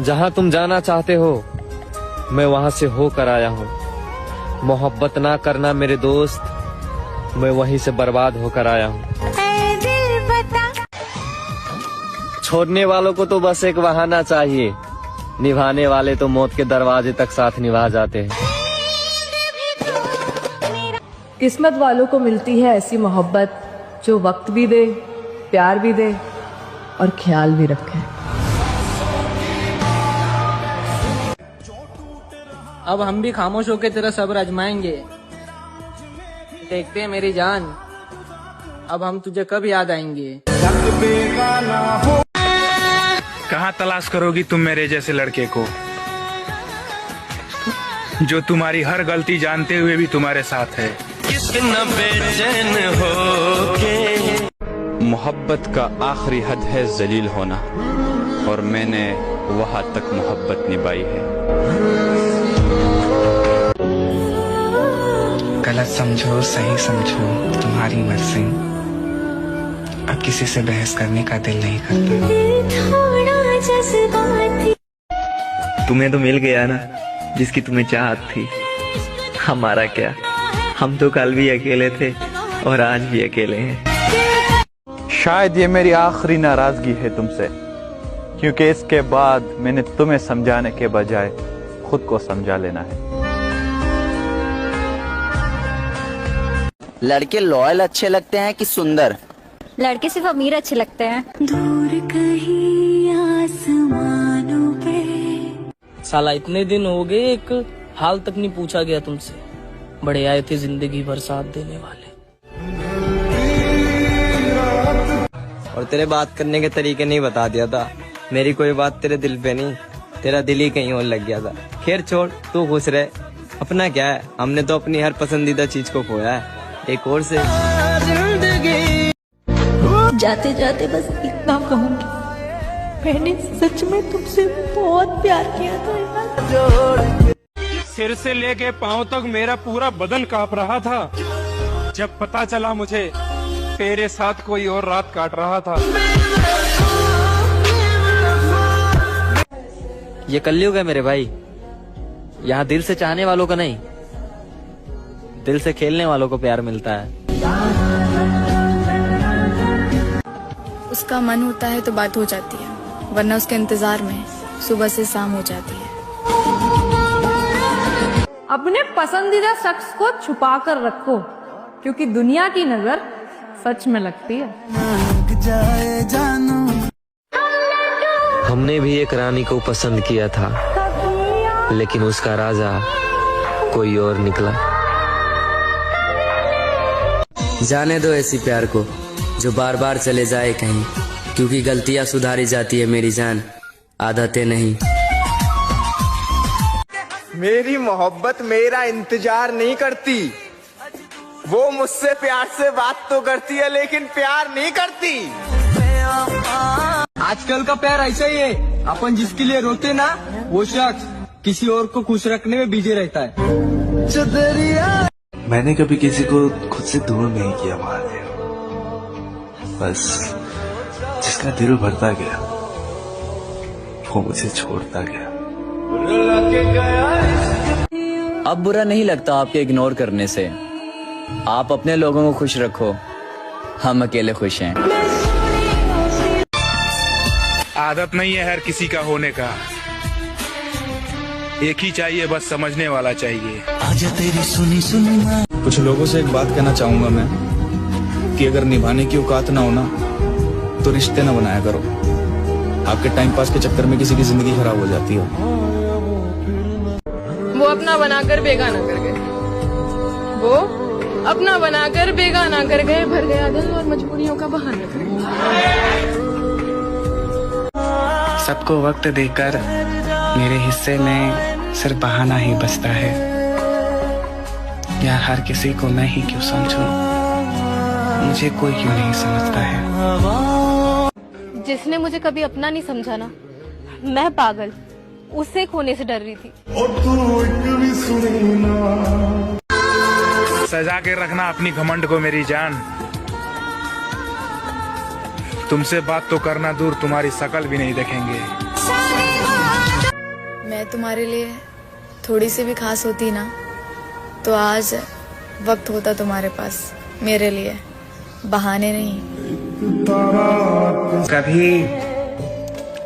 जहाँ तुम जाना चाहते हो मैं वहाँ से होकर आया हूँ। मोहब्बत ना करना मेरे दोस्त, मैं वहीं से बर्बाद होकर आया हूँ। छोड़ने वालों को तो बस एक बहाना चाहिए, निभाने वाले तो मौत के दरवाजे तक साथ निभा जाते हैं। किस्मत वालों को मिलती है ऐसी मोहब्बत जो वक्त भी दे, प्यार भी दे और ख्याल भी रखे। अब हम भी खामोश होकर तेरा सब्र आजमाएंगे। देखते हैं मेरी जान, अब हम तुझे कब याद आएंगे। कहाँ तलाश करोगी तुम मेरे जैसे लड़के को, जो तुम्हारी हर गलती जानते हुए भी तुम्हारे साथ है। कितना बेचैन हो के। मोहब्बत का आखिरी हद है जलील होना, और मैंने वहां तक मोहब्बत निभाई है। गलत समझो सही समझो तुम्हारी मर्जी, अब किसी से बहस करने का दिल नहीं करता। तुम्हें तो मिल गया ना जिसकी तुम्हें चाहत थी। हमारा क्या, हम तो कल भी अकेले थे और आज भी अकेले हैं। शायद ये मेरी आखिरी नाराजगी है तुमसे, क्योंकि इसके बाद मैंने तुम्हें समझाने के बजाय खुद को समझा लेना है। लड़के लॉयल अच्छे लगते हैं कि सुंदर? लड़के सिर्फ अमीर अच्छे लगते हैं। दूर कहीं आसमानों पे। साला इतने दिन हो गए, एक हाल तक नहीं पूछा गया तुमसे। बड़े आए थे जिंदगी भर साथ देने वाले। और तेरे बात करने के तरीके नहीं बता दिया था। मेरी कोई बात तेरे दिल पे नहीं, तेरा दिल ही कहीं और लग गया था। खैर छोड़, तू खुश रहे, अपना क्या है, हमने तो अपनी हर पसंदीदा चीज को खोया है, एक और से। जाते जाते बस इतना कहूंगी, मैंने सच में तुमसे बहुत प्यार किया था। सिर से लेके पांव तक मेरा पूरा बदन कांप रहा था जब पता चला मुझे तेरे साथ कोई और रात काट रहा था। ये कलयुग है मेरे भाई, यहाँ दिल से चाहने वालों का नहीं, दिल से खेलने वालों को प्यार मिलता है। उसका मन होता है तो बात हो जाती है, वरना उसके इंतजार में सुबह से शाम हो जाती है। अपने पसंदीदा शख्स को छुपा कर रखो, क्योंकि दुनिया की नजर सच में लगती है। हमने भी एक रानी को पसंद किया था, लेकिन उसका राजा कोई और निकला। जाने दो ऐसी प्यार को जो बार बार चले जाए कहीं, क्योंकि गलतियां सुधारी जाती है मेरी जान, आदतें नहीं। मेरी मोहब्बत मेरा इंतजार नहीं करती, वो मुझसे प्यार से बात तो करती है लेकिन प्यार नहीं करती। आजकल का प्यार ऐसा ही है, अपन जिसके लिए रोते ना, वो शख्स किसी और को खुश रखने में बिजी रहता है। मैंने कभी किसी को खुद से दूर नहीं किया महादेव, बस जिसका दिल भरता गया वो मुझे छोड़ता गया। अब बुरा नहीं लगता आपके इग्नोर करने से। आप अपने लोगों को खुश रखो, हम अकेले खुश हैं। आदत नहीं है हर किसी का होने का, एक ही चाहिए, बस समझने वाला चाहिए। आजा तेरी सुनी सुनी माँ। कुछ लोगों से एक बात कहना चाहूंगा मैं, कि अगर निभाने की औकात ना होना तो रिश्ते ना बनाया करो। आपके टाइम पास के चक्कर में किसी की जिंदगी खराब हो जाती है। वो अपना बनाकर बेगाना कर गए, वो अपना बनाकर बेगाना कर गए, भर गया दिल और मजबूरियों का बहाना कर गए। सबको वक्त देकर मेरे हिस्से में सिर्फ बहाना ही बचता है, या हर किसी को मैं ही क्यों समझूं, मुझे कोई क्यों नहीं समझता है। जिसने मुझे कभी अपना नहीं समझा ना, मैं पागल उसे खोने से डर रही थी। सजा के रखना अपनी घमंड को मेरी जान, तुमसे बात तो करना दूर, तुम्हारी शकल भी नहीं देखेंगे। मैं तुम्हारे लिए थोड़ी सी भी खास होती ना तो आज वक्त होता तुम्हारे पास मेरे लिए, बहाने नहीं। कभी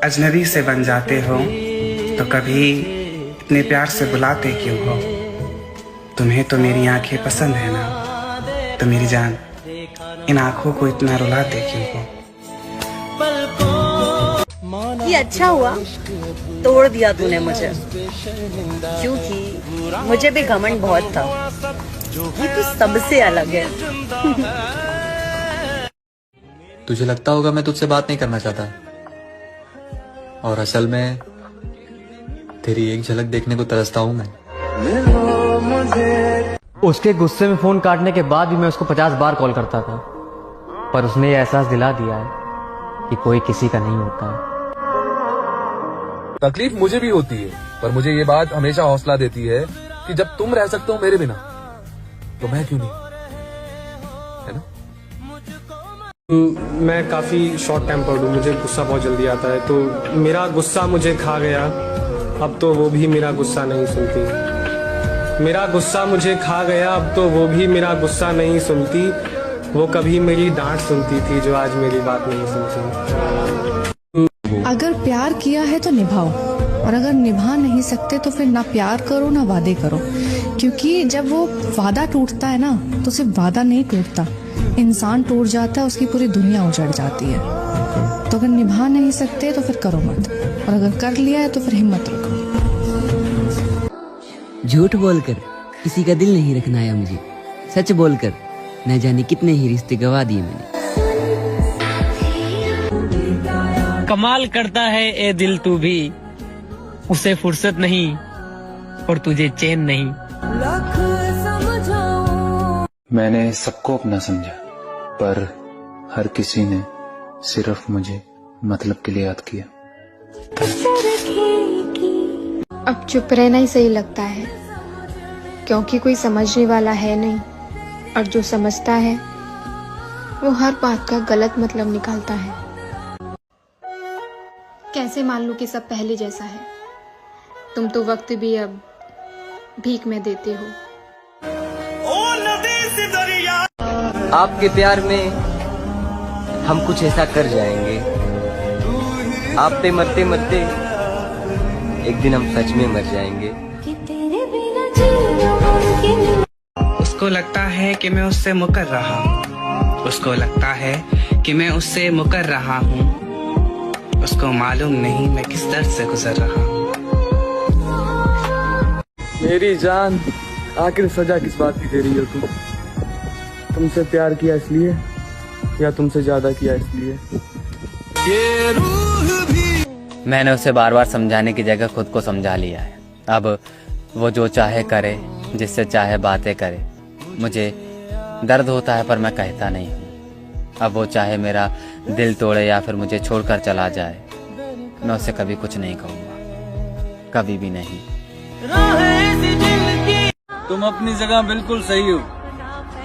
अजनबी से बन जाते हो तो कभी इतने प्यार से बुलाते क्यों हो? तुम्हें तो मेरी आंखें पसंद है ना, तो मेरी जान इन आंखों को इतना रुलाते क्यों हो? ये अच्छा हुआ तोड़ दिया तूने मुझे, क्योंकि मुझे भी घमंड बहुत था। ये तो सबसे अलग है। तुझे लगता होगा मैं तुझसे बात नहीं करना चाहता, और असल में तेरी एक झलक देखने को तरसता हूं मैं। उसके गुस्से में फोन काटने के बाद भी मैं उसको 50 बार कॉल करता था, पर उसने ये एहसास दिला दिया है कि कोई किसी का नहीं होता है। तकलीफ मुझे भी होती है, पर मुझे ये बात हमेशा हौसला देती है कि जब तुम रह सकते हो मेरे बिना, तो मैं क्यों नहीं, है ना? मैं काफ़ी शॉर्ट टेम्पर्ड हूँ, मुझे गुस्सा बहुत जल्दी आता है, तो मेरा गुस्सा मुझे खा गया। अब तो वो भी मेरा गुस्सा नहीं सुनती। मेरा गुस्सा मुझे खा गया, अब तो वो भी मेरा गुस्सा नहीं सुनती। वो कभी मेरी डांट सुनती थी, जो आज मेरी बात नहीं सुनती। अगर प्यार किया है तो निभाओ, और अगर निभा नहीं सकते तो फिर ना प्यार करो ना वादे करो, क्योंकि जब वो वादा टूटता है ना तो सिर्फ वादा नहीं टूटता, इंसान टूट जाता है, उसकी पूरी दुनिया उजड़ जाती है। तो अगर निभा नहीं सकते तो फिर करो मत, और अगर कर लिया है तो फिर हिम्मत रखो। झूठ बोलकर किसी का दिल नहीं रखना आया मुझे, सच बोलकर न जाने कितने ही रिश्ते गवा दिए मैंने। कमाल करता है ए दिल तू भी, उसे फुर्सत नहीं और तुझे चैन नहीं। मैंने सबको अपना समझा, पर हर किसी ने सिर्फ मुझे मतलब के लिए याद किया। अब चुप रहना ही सही लगता है, क्योंकि कोई समझने वाला है नहीं, और जो समझता है वो हर बात का गलत मतलब निकालता है। कैसे मान लूं कि सब पहले जैसा है? तुम तो वक्त भी अब भीख में देते हो। आपके प्यार में हम कुछ ऐसा कर जाएंगे, आप पे मरते मरते एक दिन हम सच में मर जाएंगे। उसको लगता है कि मैं उससे मुकर रहा हूँ, उसको लगता है कि मैं उससे मुकर रहा हूँ, उसको मालूम नहीं मैं किस दर्द से गुजर रहा हूँ। मेरी जान, आखिर सजा किस बात की दे रही हो तुम? तुमसे प्यार किया इसलिए, या तुमसे ज्यादा किया इसलिए? मैंने उसे बार बार समझाने की जगह खुद को समझा लिया है। अब वो जो चाहे करे, जिससे चाहे बातें करे। मुझे दर्द होता है पर मैं कहता नहीं हूँ। अब वो चाहे मेरा दिल तोड़े या फिर मुझे छोड़कर चला जाए, मैं उसे कभी कुछ नहीं कहूँगा, कभी भी नहीं। तुम अपनी जगह बिल्कुल सही हो।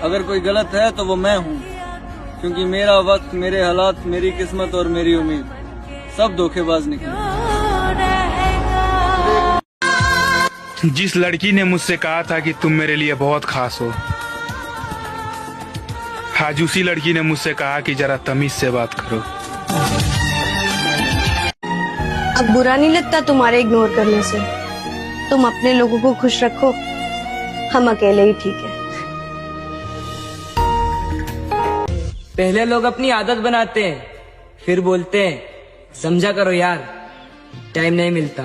अगर कोई गलत है तो वो मैं हूँ, क्योंकि मेरा वक्त, मेरे हालात, मेरी किस्मत और मेरी उम्मीद सब धोखेबाज निकले। जिस लड़की ने मुझसे कहा था कि तुम मेरे लिए बहुत खास हो, आज उसी लड़की ने मुझसे कहा कि जरा तमीज से बात करो। अब बुरा नहीं लगता तुम्हारे इग्नोर करने से? तुम अपने लोगों को खुश रखो, हम अकेले ही ठीक है। पहले लोग अपनी आदत बनाते हैं, फिर बोलते हैं समझा करो यार, टाइम नहीं मिलता।